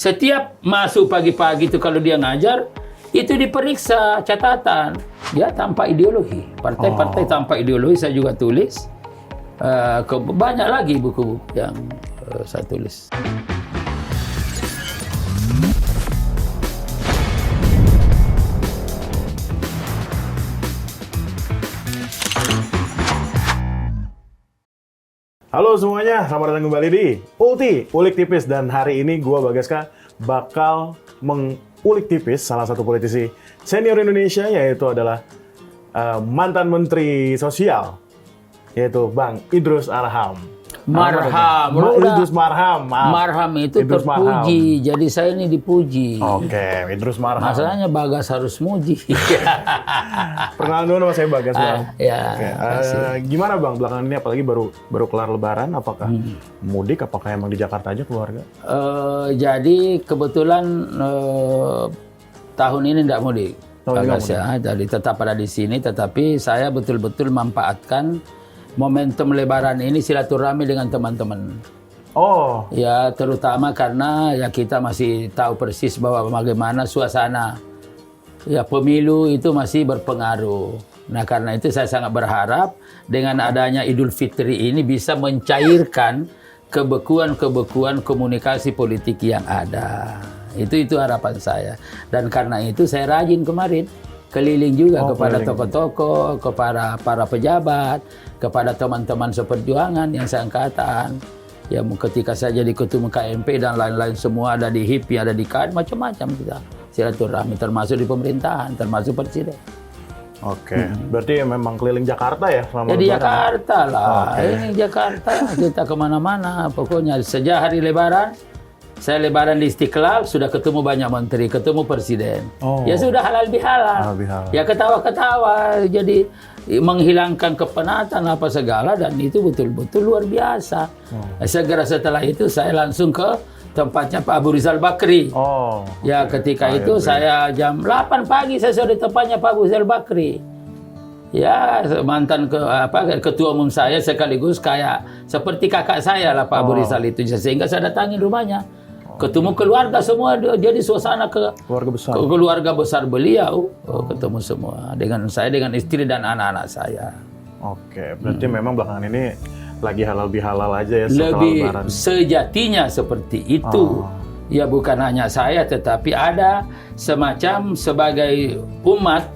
Setiap masuk pagi-pagi itu kalau dia ngajar, itu diperiksa catatan. Ya tanpa ideologi. Partai-partai tanpa ideologi saya juga tulis. Banyak lagi buku-buku yang saya tulis. Halo semuanya, selamat datang kembali di Ulti, Ulik Tipis. Dan hari ini gue Bagaska bakal mengulik tipis salah satu politisi senior Indonesia, yaitu adalah mantan Menteri Sosial, yaitu Bang Idrus Marham. Idrus Marham. Marham itu Idrus terpuji, jadi saya ini dipuji. Oke, Idrus Marham. Masalahnya Bagas harus muji. Perkenalan dulu nama saya Bagas, Bang. Gimana Bang belakangan ini, apalagi baru kelar Lebaran, apakah mudik, apakah emang di Jakarta aja keluarga? Jadi kebetulan tahun ini tidak mudik. Bagas ya, jadi tetap ada di sini, tetapi saya betul-betul memanfaatkan momentum Lebaran ini silaturahmi dengan teman-teman. Oh. Ya, terutama karena ya kita masih tahu persis bahwa bagaimana suasana ya pemilu itu masih berpengaruh. Nah, karena itu saya sangat berharap dengan adanya Idul Fitri ini bisa mencairkan kebekuan-kebekuan komunikasi politik yang ada. Itu harapan saya. Dan karena itu saya rajin kemarin keliling juga kepada tokoh-tokoh, kepada para pejabat, kepada teman-teman seperjuangan yang seangkatan. Ya, ketika saya jadi ketua KMP dan lain-lain semua ada di HIPMI, ada di KAD, macam-macam kita silaturahmi, termasuk di pemerintahan, termasuk presiden. Oke, berarti memang keliling Jakarta ya selama Jadi Lebaran? Jakarta lah, ini Jakarta, kita kemana-mana. Pokoknya sejak hari Lebaran, saya Lebaran di Istiqlal, sudah ketemu banyak menteri, ketemu presiden. Ya sudah halal bihalal. Ya ketawa-ketawa, jadi menghilangkan kepenatan apa segala, dan itu betul-betul luar biasa. Segera setelah itu saya langsung ke tempatnya Pak Abu Rizal Bakri. Ya ketika itu saya jam 8 pagi saya sudah di tempatnya Pak Abu Rizal Bakri. Ya, mantan ketua umum saya sekaligus kayak seperti kakak saya lah Pak Abu Rizal itu, sehingga saya datangin rumahnya. Ketemu keluarga semua, jadi suasana keluarga besar beliau. Ketemu semua dengan saya, dengan istri dan anak-anak saya. Oke, berarti memang belakangan ini lagi halal bihalal aja ya setelah Lebaran. Sejatinya seperti itu. Ya bukan hanya saya, tetapi ada semacam sebagai umat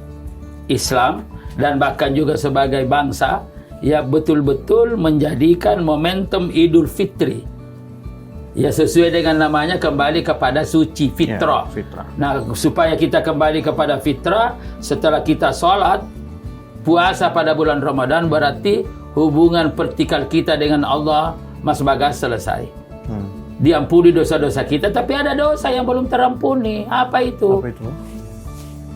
Islam dan bahkan juga sebagai bangsa, ya betul-betul menjadikan momentum Idul Fitri. Ya sesuai dengan namanya, kembali kepada suci fitrah. Nah, supaya kita kembali kepada fitrah, setelah kita sholat, puasa pada bulan Ramadan, berarti hubungan vertikal kita dengan Allah, Mas Bagas, selesai. Diampuni dosa-dosa kita, tapi ada dosa yang belum terampuni. Apa itu?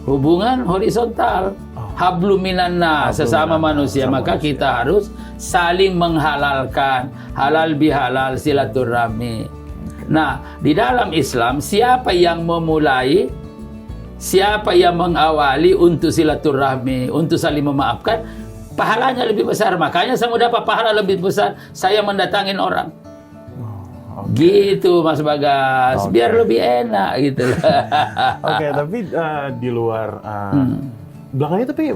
Hubungan horizontal. Hablum minannas, sesama manusia. Maka kita harus saling menghalalkan, halal bihalal, silaturahmi. Nah, di dalam Islam, siapa yang memulai, siapa yang mengawali untuk silaturahmi, untuk saling memaafkan, pahalanya lebih besar. Makanya saya mau dapat pahala lebih besar, saya mendatangin orang. Gitu Mas Bagas, biar lebih enak gitu. Oke, tapi di luar belakangnya, tapi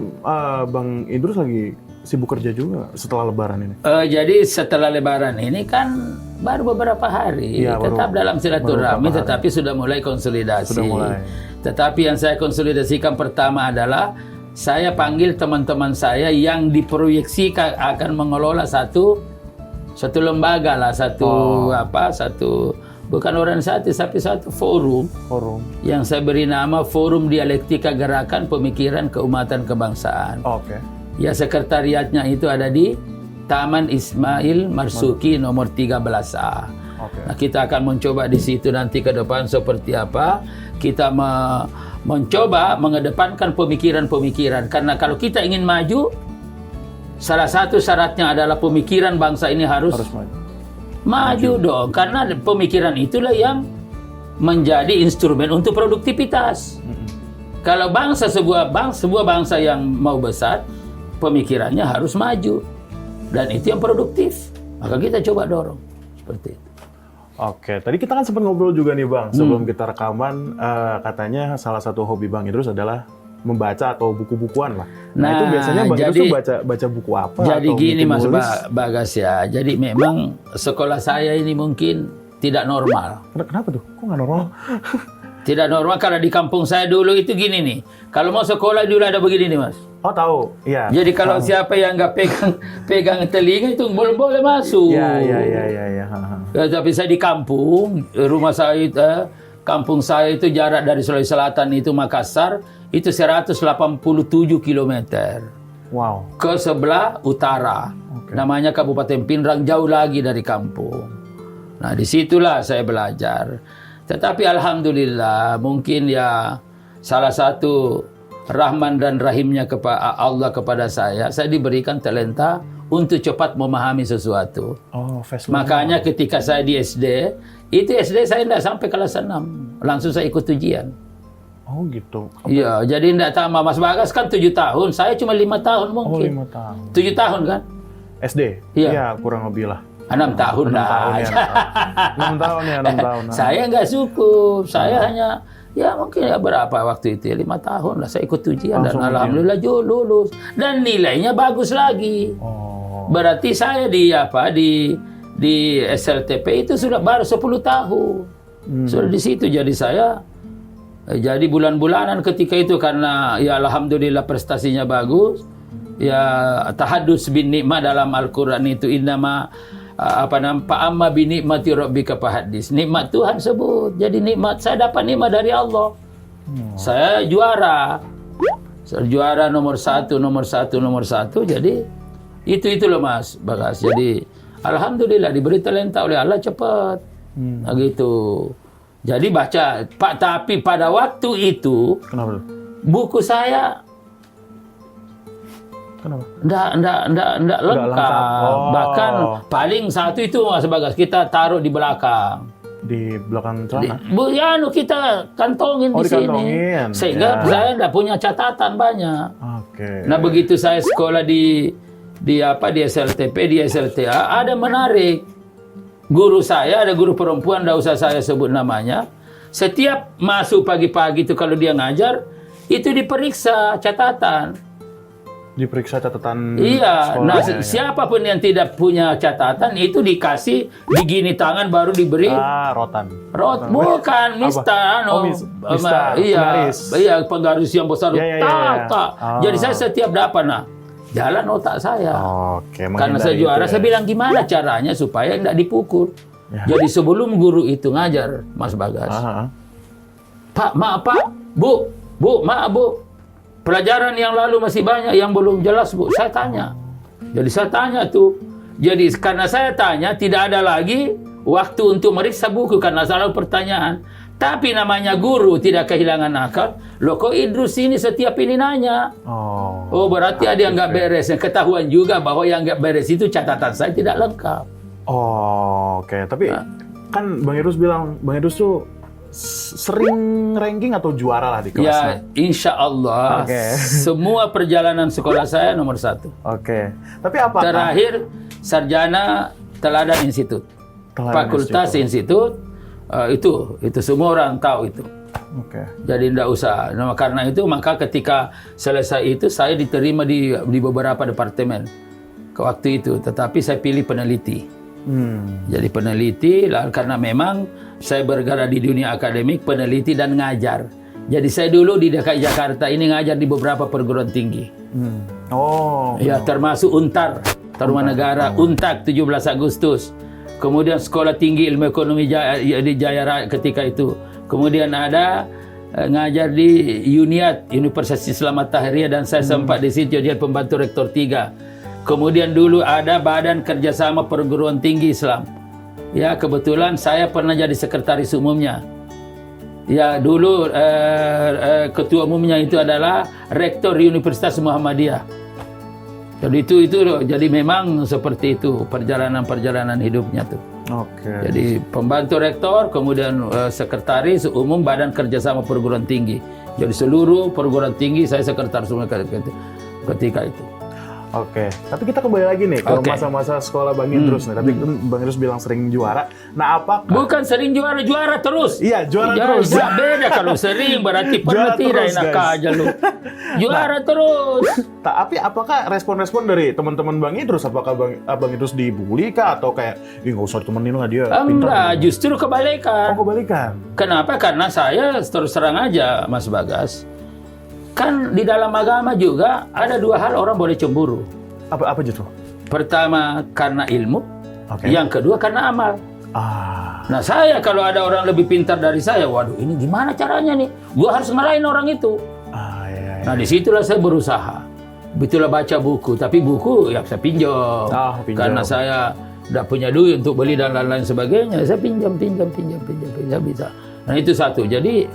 Bang Idrus lagi sibuk kerja juga setelah Lebaran ini. Jadi setelah Lebaran ini kan baru beberapa hari, tetap dalam silaturahmi, tetapi sudah mulai konsolidasi. Tetapi yang saya konsolidasikan pertama adalah saya panggil teman-teman saya yang diproyeksikan akan mengelola satu lembaga lah, bukan organisasi, tapi satu forum yang saya beri nama Forum Dialektika Gerakan Pemikiran Keumatan Kebangsaan. Ya, sekretariatnya itu ada di Taman Ismail Marzuki nomor 13A. Nah, kita akan mencoba di situ nanti ke depan seperti apa. Kita mencoba mengedepankan pemikiran-pemikiran, karena kalau kita ingin maju, salah satu syaratnya adalah pemikiran bangsa ini harus maju dong, karena pemikiran itulah yang menjadi instrumen untuk produktivitas. Kalau sebuah bangsa yang mau besar, pemikirannya harus maju, dan itu yang produktif. Maka kita coba dorong seperti itu. Oke, tadi kita kan sempat ngobrol juga nih Bang, sebelum kita rekaman, katanya salah satu hobi Bang Idrus adalah membaca atau buku-bukuan lah. Nah, itu biasanya Bang Idrus tuh baca buku apa? Jadi atau gini Mas nulis? Bagas ya, jadi memang sekolah saya ini mungkin tidak normal. Kenapa tuh? Kok nggak normal? Tidak normal karena di kampung saya dulu itu gini nih, kalau mau sekolah dulu ada begini nih Mas. Oh tahu, iya. Jadi kalau siapa yang nggak pegang telinga itu belum boleh masuk. Iya. Ya, tapi saya di kampung, rumah saya itu, kampung saya itu jarak dari Sulawesi Selatan itu Makassar itu 187 km. Wow. Ke sebelah utara. Namanya Kabupaten Pinrang, jauh lagi dari kampung. Nah, disitulah saya belajar. Tetapi alhamdulillah mungkin ya salah satu rahman dan rahimnya Allah kepada saya diberikan talenta untuk cepat memahami sesuatu. Oh, Facebook. Makanya ketika saya di SD, itu SD saya tidak sampai kelas 6. Langsung saya ikut ujian. Oh gitu. Iya, jadi tidak sama. Mas Bagas kan 7 tahun, saya cuma 5 tahun mungkin. Oh 5 tahun. 7 tahun kan? SD? Iya. Kurang lebih lah. 6 tahun 6 lah. tahun ya. 6 tahun ya, 6 tahun. Saya nggak cukup. Saya hanya ya mungkin ya berapa waktu itu ya 5 tahun lah saya ikut ujian dan alhamdulillah lulus dan nilainya bagus lagi. Berarti saya di SLTP itu sudah baru 10 tahun. Sudah di situ jadi saya jadi bulan-bulanan ketika itu karena ya alhamdulillah prestasinya bagus. Ya tahadus bin nikmah dalam Al-Qur'an itu innama amma bi nikmati rabbika fahadis. Nikmat Tuhan sebut. Jadi nikmat saya dapat nikmat dari Allah. Saya juara. Saya juara nomor satu. Jadi itu loh Mas Bagas. Jadi alhamdulillah diberi talenta oleh Allah cepat. Nah, gitu. Jadi baca Pak, tapi pada waktu itu Kenapa? buku saya Kenapa? Nggak lengkap. Bahkan paling satu itu Mas Bagas kita taruh di belakang. Di belakang celana? Kita kantongin di sini. Sehingga saya nggak punya catatan banyak. Oke. Nah begitu saya sekolah di SLTP, di SLTA, ada menarik. Guru saya, ada guru perempuan, nggak usah saya sebut namanya. Setiap masuk pagi-pagi itu kalau dia ngajar, itu diperiksa catatan. Diperiksa catatan Iya, nah sekolahnya, siapapun yang tidak punya catatan itu dikasih digini tangan baru diberi rotan. Bukan mistar, mistar, iya penggaris yang besar. Iya. Jadi saya setiap dapat jalan otak saya. Oke, karena saya juara, saya bilang gimana caranya supaya tidak dipukul. Jadi sebelum guru itu ngajar, Mas Bagas, Pak, maaf Pak, Bu, maaf Bu. Pelajaran yang lalu masih banyak yang belum jelas Bu, saya tanya. Jadi saya tanya tuh. Jadi karena saya tanya tidak ada lagi waktu untuk meriksa buku karena selalu pertanyaan. Tapi namanya guru tidak kehilangan akal. Loh kok Idrus ini setiap ini nanya. Oh berarti ada yang nggak beres. Ketahuan juga bahwa yang nggak beres itu catatan saya tidak lengkap. Oke. Tapi kan Bang Idrus bilang Bang Idrus tuh sering ranking atau juara lah di kelasnya. Ya, insya Allah. Semua perjalanan sekolah saya nomor 1. Oke. Tapi apa? Terakhir sarjana teladan institut. Fakultas institut. Itu semua orang tahu itu. Jadi tidak usah. Nah, karena itu maka ketika selesai itu saya diterima di beberapa departemen ke waktu itu. Tetapi saya pilih peneliti. Jadi peneliti karena memang saya bergerak di dunia akademik, peneliti dan ngajar. Jadi saya dulu di DKI Jakarta ini ngajar di beberapa perguruan tinggi. Ya termasuk UNTAR, Tarumanegara, UNTAK 17 Agustus. Kemudian Sekolah Tinggi Ilmu Ekonomi di Jaya Raya ketika itu. Kemudian ada ngajar di UNIAT, Universitas Islam At-Tahririyah, dan saya sempat di situ jadi pembantu rektor 3. Kemudian dulu ada Badan Kerjasama Perguruan Tinggi Islam. Ya kebetulan saya pernah jadi sekretaris umumnya. Ya dulu ketua umumnya itu adalah Rektor Universitas Muhammadiyah. Jadi itu jadi memang seperti itu perjalanan hidupnya tuh. Jadi pembantu rektor, kemudian sekretaris umum Badan Kerjasama Perguruan Tinggi. Jadi seluruh perguruan tinggi saya sekretaris umum ketika itu. Oke, tapi kita kembali lagi nih ke Oke. masa-masa sekolah Bang Idrus nih. Tadi kan Bang Idrus bilang sering juara. Nah, apakah Bukan sering juara terus. Iya, juara Ya, terus. ya, beda kalau sering berarti Juara pernah tidak terus, enak guys. aja lu. Juara terus. Tapi apakah respon-respon dari teman-teman Bang Idrus? Apakah Bang Idrus dibully kah? Atau kayak, ih nggak usah ditemenin lah dia pintar. Enggak, gitu? justru kebalikan. Oh, kebalikan. Kenapa? Karena saya terus terang aja, Mas Bagas. Kan di dalam agama juga ada dua hal orang boleh cemburu. Apa aja tuh? Pertama karena ilmu, Oke. yang kedua karena amal. Ah, Nah saya kalau ada orang lebih pintar dari saya, waduh ini gimana caranya nih? Gua harus ngalahin orang itu. iya. Nah disitulah saya berusaha. Betullah baca buku, tapi buku ya saya pinjam. Pinjam. Karena saya tidak punya duit untuk beli dan lain-lain sebagainya, saya pinjam bisa. Nah itu satu. Jadi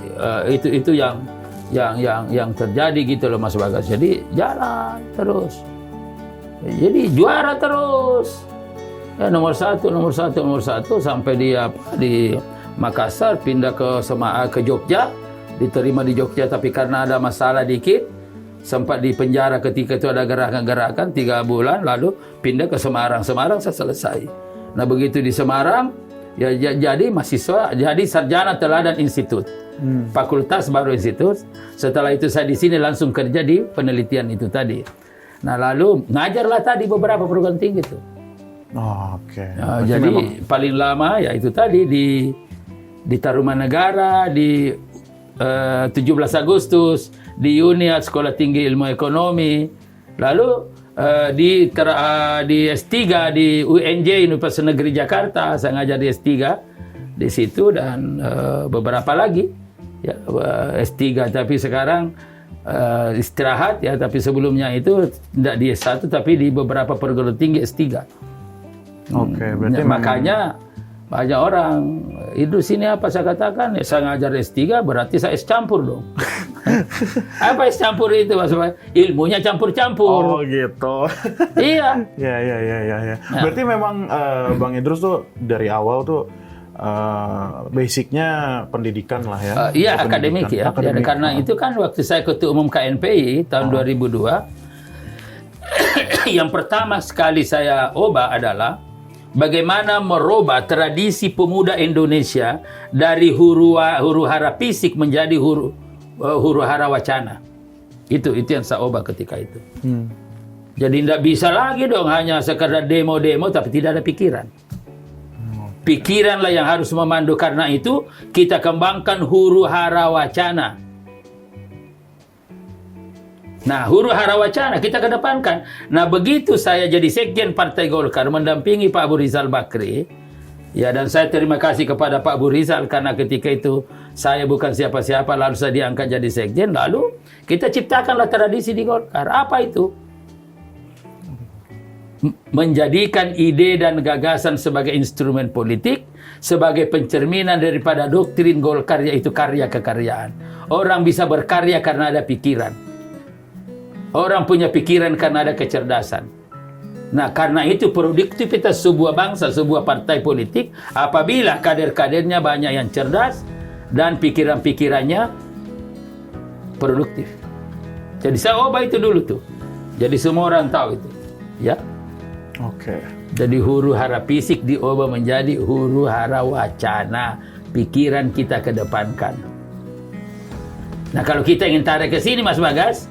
itu yang terjadi gitu loh Mas Bagas. Jadi jalan terus. Jadi juara terus. Ya, nomor satu sampai dia di Makassar, pindah ke Jogja, diterima di Jogja tapi karena ada masalah dikit, sempat di penjara ketika itu ada gerakan-gerakan 3 bulan, lalu pindah ke Semarang. Semarang saya selesai. Nah begitu di Semarang, ya jadi mahasiswa, jadi sarjana teladan institut. Fakultas baru institut. Setelah itu saya di sini langsung kerja di penelitian itu tadi. Nah lalu ngajarlah tadi beberapa perguruan tinggi itu. Oke. Nah, jadi paling lama ya itu tadi di Tarumanegara, di 17 Agustus, di UNIAD Sekolah Tinggi Ilmu Ekonomi, lalu di S3 di UNJ Universitas Negeri Jakarta, saya ngajar di S3 di situ dan beberapa lagi ya S3 tapi sekarang istirahat ya, tapi sebelumnya itu tidak di S1 tapi di beberapa perguruan tinggi S3. Oke, berarti makanya banyak orang Idrus ini apa saya katakan ya, saya ngajar S3 berarti saya es campur dong. Apa es campur itu Mas? Ilmunya campur-campur. Oh gitu. Iya. Ya. Berarti memang Bang Idrus tuh dari awal tuh basicnya pendidikan lah ya. Iya akademik ya. Akademik. Karena itu kan waktu saya ketua umum KNPI tahun 2002, yang pertama sekali saya ubah adalah bagaimana merubah tradisi pemuda Indonesia dari huru hara fisik menjadi huru hara wacana. Itu yang saya ubah ketika itu. Jadi tidak bisa lagi dong hanya sekedar demo-demo tapi tidak ada pikiran. Pikiranlah yang harus memandu, karena itu kita kembangkan huru hara wacana. Nah, huru hara wacana kita kedepankan. Nah, begitu saya jadi sekjen Partai Golkar mendampingi Pak Abu Rizal Bakri, ya, dan saya terima kasih kepada Pak Abu Rizal karena ketika itu saya bukan siapa-siapa lalu saya diangkat jadi sekjen, lalu kita ciptakanlah tradisi di Golkar. Apa itu? Menjadikan ide dan gagasan sebagai instrumen politik, sebagai pencerminan daripada doktrin Golkar, yaitu karya kekaryaan. Orang bisa berkarya karena ada pikiran. Orang punya pikiran karena ada kecerdasan. Nah, karena itu produktivitas sebuah bangsa, sebuah partai politik, apabila kader-kadernya banyak yang cerdas dan pikiran-pikirannya produktif. Jadi saya ubah itu dulu tuh. Jadi semua orang tahu itu. Ya. Oke. Jadi huru hara fisik diubah menjadi huru hara wacana. Pikiran kita kedepankan. Nah, kalau kita ingin tarik ke sini Mas Bagas,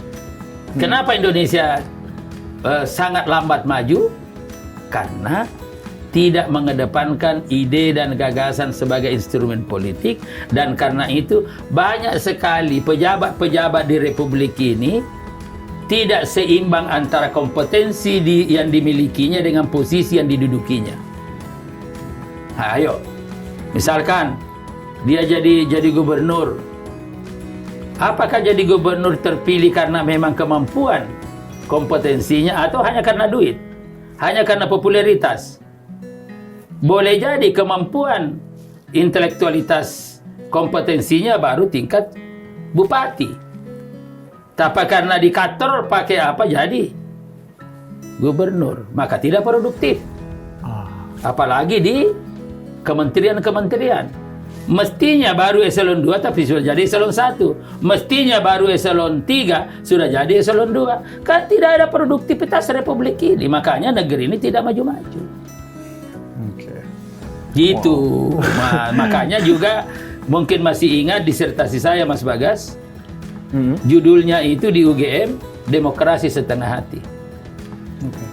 kenapa Indonesia sangat lambat maju? Karena tidak mengedepankan ide dan gagasan sebagai instrumen politik, dan karena itu banyak sekali pejabat-pejabat di Republik ini tidak seimbang antara kompetensi yang dimilikinya dengan posisi yang didudukinya. Nah, ayo, misalkan dia jadi gubernur. Apakah jadi gubernur terpilih karena memang kemampuan, kompetensinya, atau hanya karena duit? Hanya karena popularitas? Boleh jadi kemampuan, intelektualitas, kompetensinya baru tingkat bupati. Tapi karena dikator pakai apa jadi gubernur, maka tidak produktif. Apalagi di kementerian-kementerian. Mestinya baru eselon 2 tapi sudah jadi eselon 1. Mestinya baru eselon 3 sudah jadi eselon 2. Kan tidak ada produktivitas republik ini. Makanya negeri ini tidak maju-maju. Oke. Gitu. Makanya juga mungkin masih ingat disertasi saya Mas Bagas. Judulnya itu di UGM, Demokrasi Setengah Hati.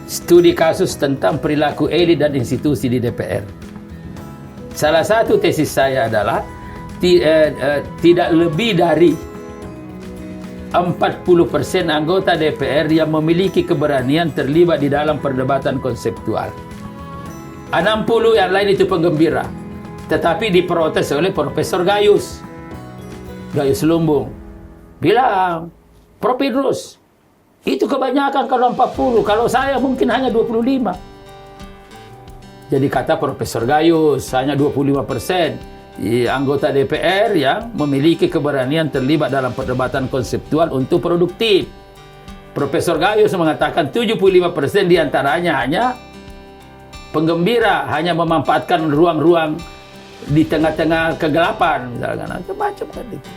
Studi kasus tentang perilaku elit dan institusi di DPR. Salah satu tesis saya adalah tidak lebih dari 40% anggota DPR yang memiliki keberanian terlibat di dalam perdebatan konseptual. 60 yang lain itu penggembira, tetapi diprotes oleh Profesor Gayus Lumbung. Bilang, Prof. Idrus, itu kebanyakan kalau 40, kalau saya mungkin hanya 25. Jadi kata Profesor Gayus, hanya 25% anggota DPR yang memiliki keberanian terlibat dalam perdebatan konseptual untuk produktif. Profesor Gayus mengatakan 75% diantaranya hanya penggembira, hanya memanfaatkan ruang-ruang di tengah-tengah kegelapan, misalkan, macam-macam kan itu.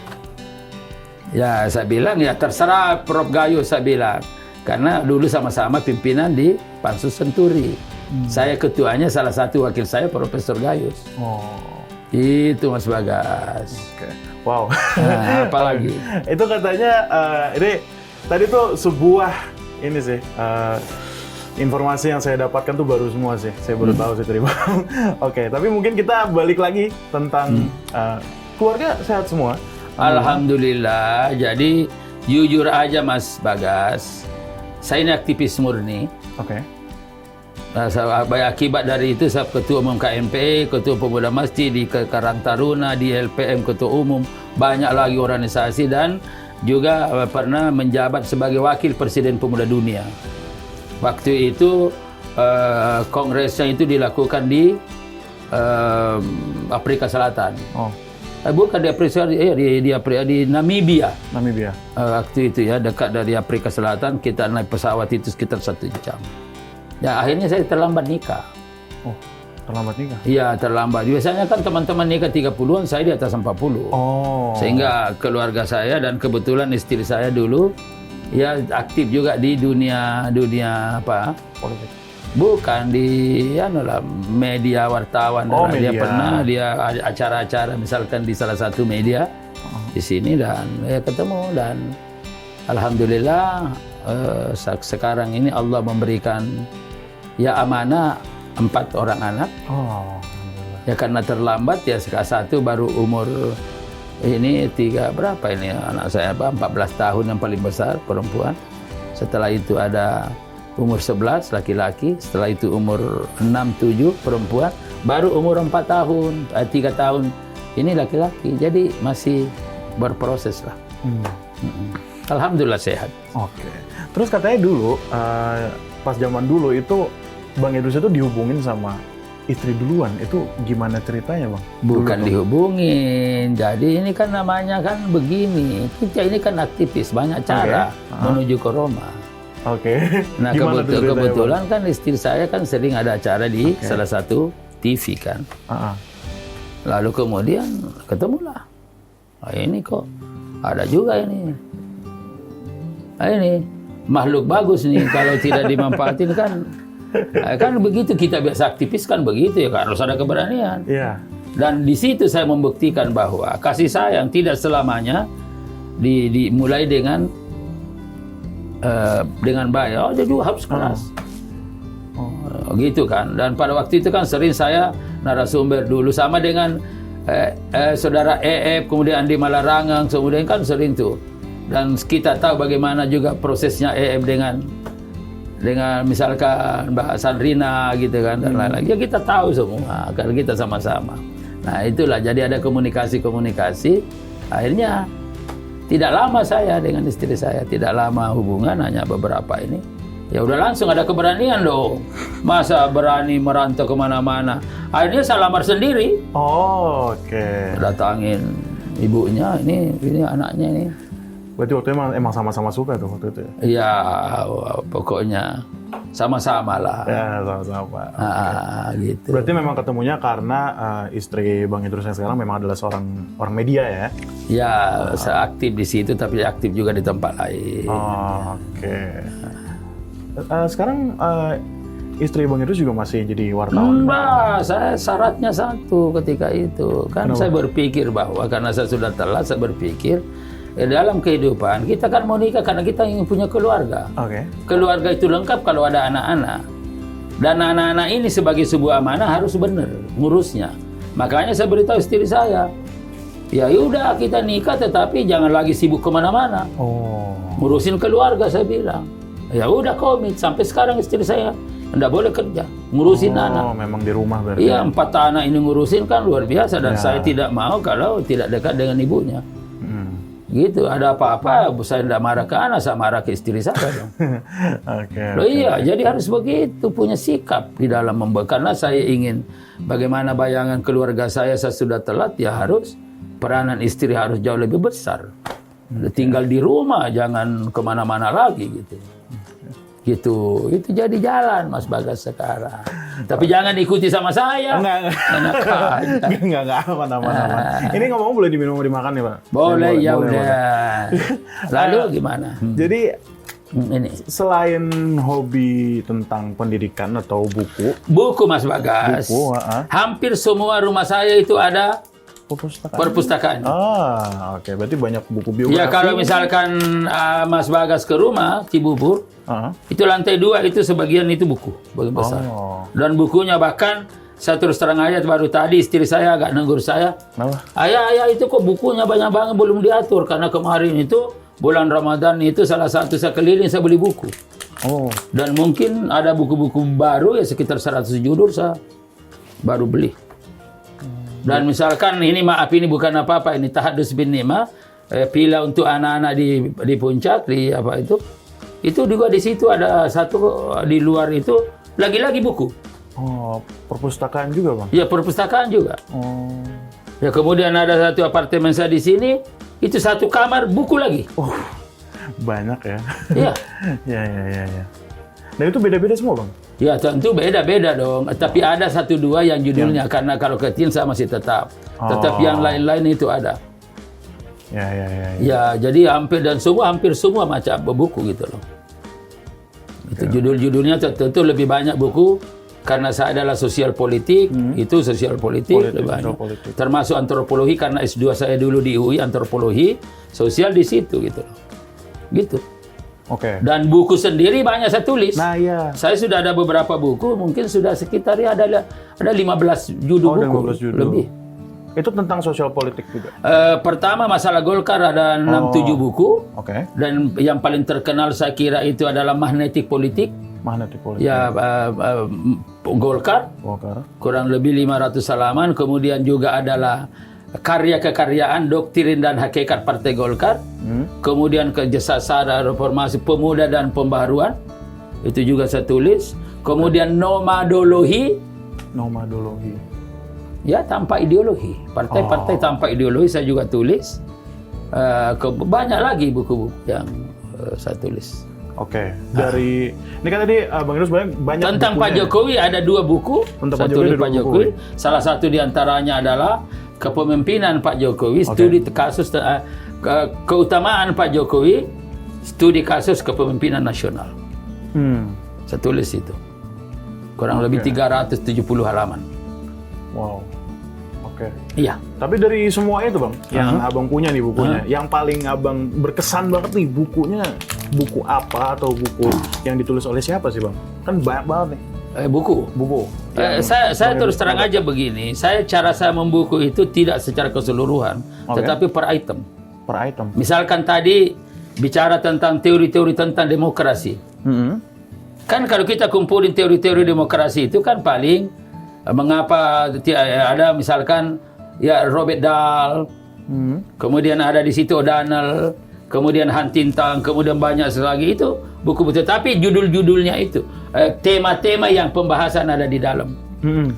Ya, saya bilang, ya terserah Prof. Gayus, saya bilang. Karena dulu sama-sama pimpinan di Pansus Senturi. Saya ketuanya, salah satu wakil saya Profesor Gayus. Itu Mas Bagas. Wow. Nah, apalagi? Itu katanya, ini tadi tuh sebuah ini sih, informasi yang saya dapatkan tuh baru semua sih. Saya baru tahu sih terima. Oke, tapi mungkin kita balik lagi tentang keluarga sehat semua. Alhamdulillah. Jadi jujur aja Mas Bagas, saya ini aktivis murni. Oke. Nah, akibat dari itu saya ketua umum KMP, ketua pemuda masjid di Karang Taruna, di LPM ketua umum, banyak lagi organisasi, dan juga pernah menjabat sebagai wakil Presiden Pemuda Dunia. Waktu itu kongresnya itu dilakukan di Afrika Selatan. Bukan di Afrika, di Namibia. Waktu itu ya, dekat dari Afrika Selatan, kita naik pesawat itu sekitar 1 jam. Ya, akhirnya saya terlambat nikah. Terlambat nikah? Iya, terlambat. Biasanya kan teman-teman nikah 30-an, saya di atas 40. Sehingga keluarga saya, dan kebetulan istri saya dulu ya aktif juga di dunia apa? Politik. Bukan di media wartawan. Media. Dia pernah ada acara-acara misalkan di salah satu media di sini, dan ketemu, dan alhamdulillah sekarang ini Allah memberikan amanah 4 orang anak. Ya karena terlambat ya, satu baru umur ini berapa ini anak saya 14 tahun yang paling besar perempuan. Setelah itu ada umur 11 laki-laki, setelah itu umur 6-7 perempuan, baru umur 4 tahun, 3 tahun ini laki-laki. Jadi masih berproses lah. Alhamdulillah sehat. Oke. Terus katanya dulu pas zaman dulu itu Bang Idrus itu dihubungin sama istri duluan. Itu gimana ceritanya, Bang? Bukan dihubungin. Jadi ini kan namanya kan begini. Kita ini kan aktivis, banyak cara menuju ke Roma. Nah, kebetulan kan istri saya kan sering ada acara di salah satu TV kan. Lalu kemudian ketemulah. Ini kok ada juga ini. Ini makhluk bagus nih, kalau tidak dimanfaatin kan begitu, kita biasa aktivis kan begitu ya, harus ada keberanian. Dan di situ saya membuktikan bahwa kasih sayang tidak selamanya dimulai dengan baik. Dia juga harus keras. Gitu kan. Dan pada waktu itu kan sering saya narasumber dulu sama dengan saudara EF, kemudian Andi Malarangang, kemudian kan sering tuh. Dan kita tahu bagaimana juga prosesnya EF dengan misalkan Mbak Sandrina gitu kan, dan lain-lain. Ya kita tahu semua karena kita sama-sama. Nah itulah, jadi ada komunikasi. Akhirnya tidak lama saya dengan istri saya, tidak lama hubungan, hanya beberapa ini. Ya udah langsung ada keberanian dong. Masa berani merantau kemana-mana. Akhirnya saya lamar sendiri. Datangin ibunya, ini anaknya ini. Berarti waktu emang sama-sama suka tuh waktu itu ya? Iya, pokoknya sama-sama lah. Ya, sama-sama. Gitu. Berarti memang ketemunya karena istri Bang Idrus yang sekarang memang adalah seorang orang media ya? Ya, saya aktif di situ tapi aktif juga di tempat lain. Oke. Sekarang istri Bang Idrus juga masih jadi wartawan? Enggak, saya syaratnya satu ketika itu. Kan saya berpikir bahwa karena saya sudah telat, saya berpikir dalam kehidupan kita kan mau nikah karena kita ingin punya keluarga. Oke. Keluarga itu lengkap kalau ada anak-anak. Dan anak-anak ini sebagai sebuah amanah harus benar ngurusnya. Makanya saya beritahu istri saya, ya udah kita nikah tetapi jangan lagi sibuk kemana-mana. Ngurusin keluarga saya bilang. Ya udah komit sampai sekarang istri saya enggak boleh kerja, ngurusin anak. Memang di rumah berarti. Iya, 4 anak ini ngurusin kan luar biasa dan saya tidak mau kalau tidak dekat dengan ibunya. Gitu, ada apa-apa saya tidak marah ke anak, saya marah ke istri saya dong. Iya, jadi harus begitu, punya sikap di dalam karena saya ingin bagaimana bayangan keluarga saya sudah telat, ya harus peranan istri harus jauh lebih besar. Tinggal di rumah, jangan kemana-mana lagi gitu. Gitu, itu jadi jalan Mas Bagas sekarang. Tapi jangan ikuti sama saya. Enggak, aman. Ini ngomong boleh diminum, dimakan ya Pak? Boleh, ya udah. Lalu gimana? Jadi ini selain hobi tentang pendidikan atau buku Mas Bagas, hampir semua rumah saya itu ada perpustakaan. Oke. Berarti banyak buku biografi. Ya kalau misalkan Mas Bagas ke rumah Cibubur, itu lantai 2 itu sebagian itu buku, bagian besar. Dan bukunya bahkan saya terus terang aja baru tadi istri saya agak negur saya. Ayah itu kok bukunya banyak banget belum diatur karena kemarin itu bulan Ramadan itu salah satu saya keliling saya beli buku. Dan mungkin ada buku-buku baru ya sekitar 100 judul saya baru beli. Dan misalkan ini maaf ini bukan apa-apa, ini Tahadus bin Nima, pila untuk anak-anak di puncak di apa itu juga di situ ada satu di luar itu lagi-lagi buku. Perpustakaan juga Bang? Ya perpustakaan juga. Ya kemudian ada satu apartemen saya di sini itu satu kamar buku lagi. Banyak ya? Iya. Ya. Nah itu beda-beda semua Bang? Ya tentu beda-beda dong. Tapi ada 1-2 yang judulnya karena kalau kecil saya masih tetap. Tetapi yang lain-lain itu ada. Ya jadi hampir semua macam buku gitu loh. Itu judul-judulnya tentu lebih banyak buku karena saya adalah sosial politik, itu sosial politik lebih banyak. Termasuk antropologi karena S2 saya dulu di UI antropologi, sosial di situ gitu loh. Gitu. Dan buku sendiri banyak saya tulis. Saya sudah ada beberapa buku, mungkin sudah sekitar ya ada 15 judul buku 15 judul. lebih. Itu tentang sosial politik juga? Pertama masalah Golkar ada 6-7 buku. Dan yang paling terkenal saya kira itu adalah magnetik politik. Ya Golkar. Kurang lebih 500 halaman. Kemudian juga adalah karya kekaryaan, doktrin dan hakikat Partai Golkar. Kemudian kerjasama reformasi pemuda dan pembaharuan. Itu juga saya tulis. Kemudian nomadologi. Ya, tanpa ideologi. Partai-partai tanpa ideologi saya juga tulis. Banyak lagi buku-buku yang saya tulis. Dari ini kan tadi Bang Idrus banyak tentang Pak Jokowi ada 2 buku. Saya tulis Pak Jokowi. Salah satu diantaranya adalah kepemimpinan Pak Jokowi, studi kasus keutamaan Pak Jokowi, studi kasus kepemimpinan nasional. Saya tulis itu. Kurang lebih 370 halaman. Iya. Tapi dari semua itu Bang, yang Abang punya nih bukunya, yang paling Abang berkesan banget nih bukunya, buku apa atau buku yang ditulis oleh siapa sih Bang? Kan banyak banget nih. Buku. Saya terus terang aja begini, cara saya membuku itu tidak secara keseluruhan, tetapi per item. Misalkan tadi bicara tentang teori-teori tentang demokrasi. Kan kalau kita kumpulin teori-teori demokrasi itu kan paling mengapa ada misalkan ya Robert Dahl, kemudian ada di situ O'Donnell, kemudian Huntington, kemudian banyak lagi itu buku-buku. Tapi judul-judulnya itu tema-tema yang pembahasan ada di dalam.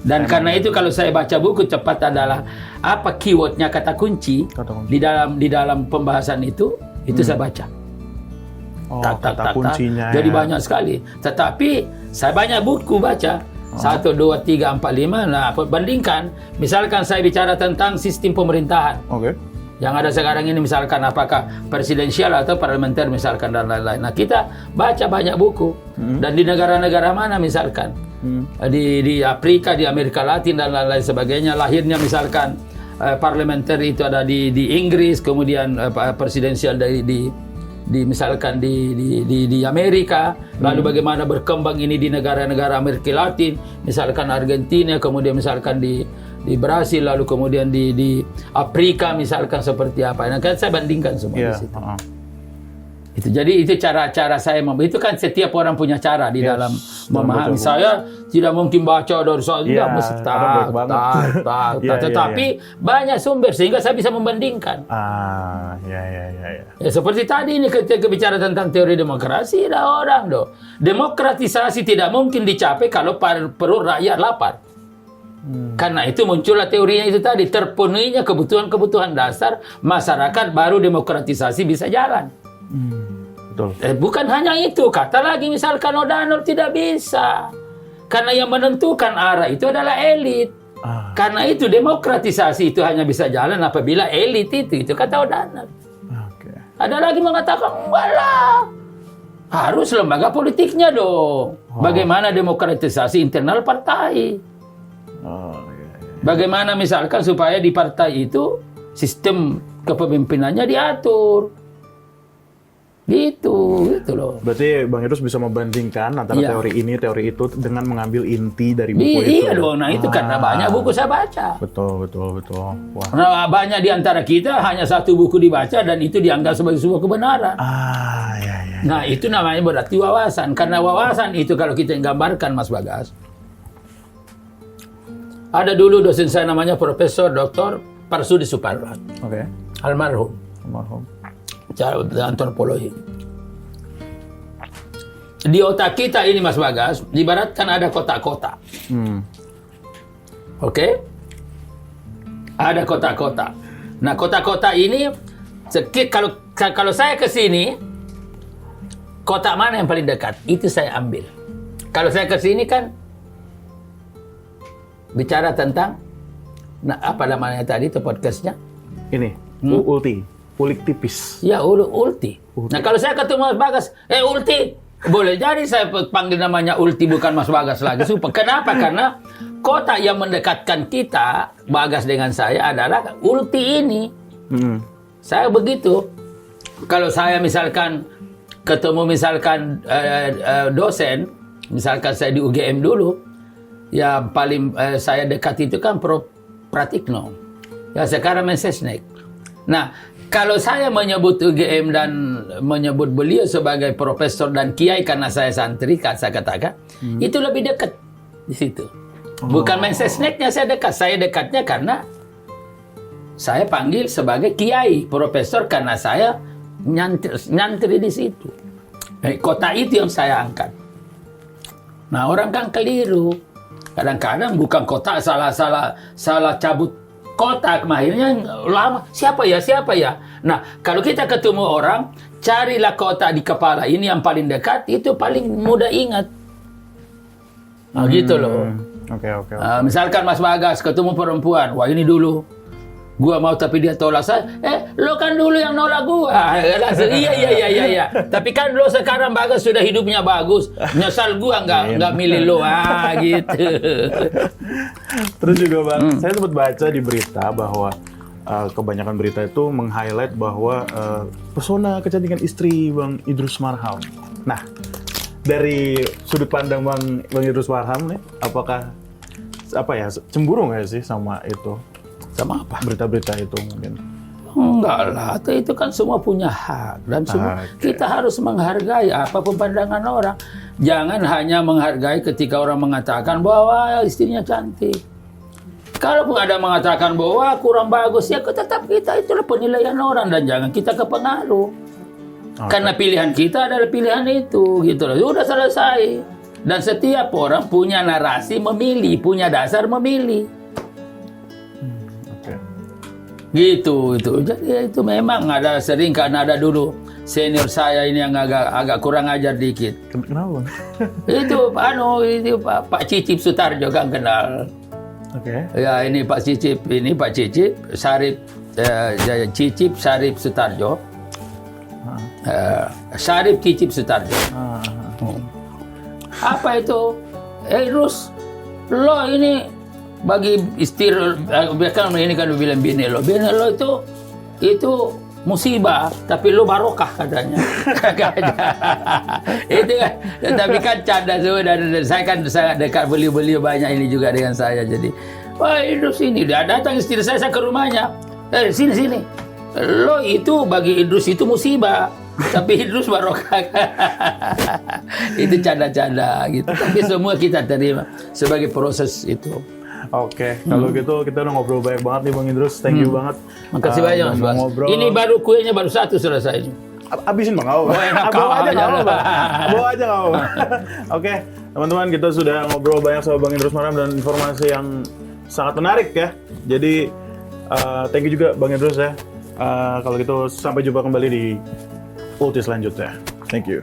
Dan karena itu kalau saya baca buku cepat adalah apa keywordnya, kata kunci di dalam pembahasan itu saya baca. Kata kuncinya. Jadi banyak sekali. Tetapi Saya banyak buku baca. 1, 2, 3, 4, 5. Nah, bandingkan. Misalkan saya bicara tentang sistem pemerintahan. Oke. Yang ada sekarang ini misalkan apakah presidensial atau parlementer misalkan dan lain-lain. Nah, kita baca banyak buku. Dan di negara-negara mana misalkan. Di Afrika, di Amerika Latin dan lain-lain sebagainya. Lahirnya misalkan parlementer itu ada di Inggris, kemudian presidensial misalkan di Amerika, lalu bagaimana berkembang ini di negara-negara Amerika Latin, misalkan Argentina, kemudian misalkan di Brasil, lalu kemudian di Afrika misalkan seperti apa. Nah, kan saya bandingkan semua di situ. Itu jadi itu cara-cara saya itu kan setiap orang punya cara di dalam memahami. Saya tidak mungkin baca dari saya mesti tetapi banyak sumber sehingga saya bisa membandingkan. Ya seperti tadi ini ketika bicara tentang teori demokrasi, demokratisasi tidak mungkin dicapai kalau perut rakyat lapar. Karena itu muncullah teorinya itu tadi, terpenuhinya kebutuhan-kebutuhan dasar masyarakat baru demokratisasi bisa jalan. Betul. Bukan hanya itu, kata lagi misalkan O'Donnell tidak bisa. Karena yang menentukan arah itu adalah elit. Karena itu demokratisasi itu hanya bisa jalan apabila elit itu kata O'Donnell. Ada lagi mengatakan, walah, harus lembaga politiknya dong. Bagaimana demokratisasi internal partai? Bagaimana misalkan supaya di partai itu sistem kepemimpinannya diatur? Gitu loh. Berarti Bang Idrus bisa membandingkan antara teori ini, teori itu dengan mengambil inti dari buku itu. Iya dong, nah itu karena banyak buku saya baca. Betul. Wah. Nah, banyak di antara kita hanya satu buku dibaca dan itu dianggap sebagai sebuah kebenaran. Nah, itu namanya berarti wawasan. Karena wawasan itu kalau kita gambarkan, Mas Bagas. Ada dulu dosen saya namanya Profesor Dr. Parsudi Suparlan. Oke. Almarhum. Cara antropologi. Di otak kita ini, Mas Bagas, ibaratkan ada kotak-kotak. Oke? Ada kotak-kotak. Nah, kotak-kotak ini kalau saya ke sini, kotak mana yang paling dekat? Itu saya ambil. Kalau saya ke sini kan bicara tentang apa namanya tadi itu podcastnya? Ini, Ulik tipis. Ya, ulti. Nah, kalau saya ketemu Mas Bagas, ulti. Boleh jadi saya panggil namanya ulti, bukan Mas Bagas lagi. Kenapa? Karena kotak yang mendekatkan kita, Bagas dengan saya, adalah ulti ini. Saya begitu. Kalau saya misalkan ketemu misalkan dosen, misalkan saya di UGM dulu, ya paling saya dekat itu kan Prof. Pratikno. Ya sekarang Mensesnek. Nah, kalau saya menyebut UGM dan menyebut beliau sebagai profesor dan kiai karena saya santri, kan saya katakan, itu lebih dekat di situ. Bukan Mensesneknya saya dekat. Saya dekatnya karena saya panggil sebagai kiai, profesor karena saya nyantri di situ. Kota itu yang saya angkat. Nah, orang kan keliru. Kadang-kadang bukan kotak salah cabut kotak, akhirnya lama. Siapa ya? Nah, kalau kita ketemu orang, carilah kotak di kepala ini yang paling dekat, itu paling mudah ingat. Nah, gitu loh. Oke. Misalkan Mas Bagas ketemu perempuan, wah ini dulu gua mau tapi dia tolak saya. Lo kan dulu yang nolak gua. Langsung iya. Tapi kan lo sekarang Bagas sudah hidupnya bagus. Nyesal gua nggak milih lo. Gitu. Terus juga Bang, saya sempat baca di berita bahwa kebanyakan berita itu meng-highlight bahwa pesona kecantikan istri Bang Idrus Marham. Nah, dari sudut pandang Bang Idrus Marham nih, apakah cemburu nggak sih sama itu? Sama apa? Berita-berita itu mungkin. Enggak lah, itu kan semua punya hak dan semua kita harus menghargai apapun pandangan orang. Jangan hanya menghargai ketika orang mengatakan bahwa istrinya cantik. Kalaupun ada mengatakan bahwa kurang bagus, ya tetap kita itulah penilaian orang dan jangan kita kepengaruh. Karena pilihan kita adalah pilihan itu, gitu loh. Sudah selesai. Dan setiap orang punya narasi memilih, punya dasar memilih. Gitu itu. Jadi itu memang ada sering karena ada dulu senior saya ini yang agak kurang ajar dikit. Kenapa? Itu Pak Cicip Sutarjo kan kenal. Oke. Ya ini Pak Cicip, Sarip Cicip Sarip Sutarjo. Sarip Cicip Sutarjo. Apa itu? Rus, lo ini bagi istri, kan ini kan bilang bini lo itu musibah, tapi lo barokah katanya. Itu kan, tapi kan canda semua, dan saya kan sangat dekat, beliau banyak ini juga dengan saya, jadi wah Idrus ini, dia datang istri saya ke rumahnya, sini, lo itu bagi Idrus itu musibah, tapi Idrus barokah. Itu canda-canda gitu, tapi semua kita terima sebagai proses itu. Oke, kalau gitu kita udah ngobrol banyak banget nih Bang Idrus, thank you banget. Makasih banyak Mas. Ngobrol. Ini baru kuenya baru satu selesai ini. Abisin Bang, bawa aja nggak apa-apa. Bawa aja nggak apa-apa. Oke, teman-teman, kita sudah ngobrol banyak sama Bang Idrus Marham dan informasi yang sangat menarik ya. Jadi thank you juga Bang Idrus ya. Kalau gitu sampai jumpa kembali di Ulti selanjutnya. Thank you.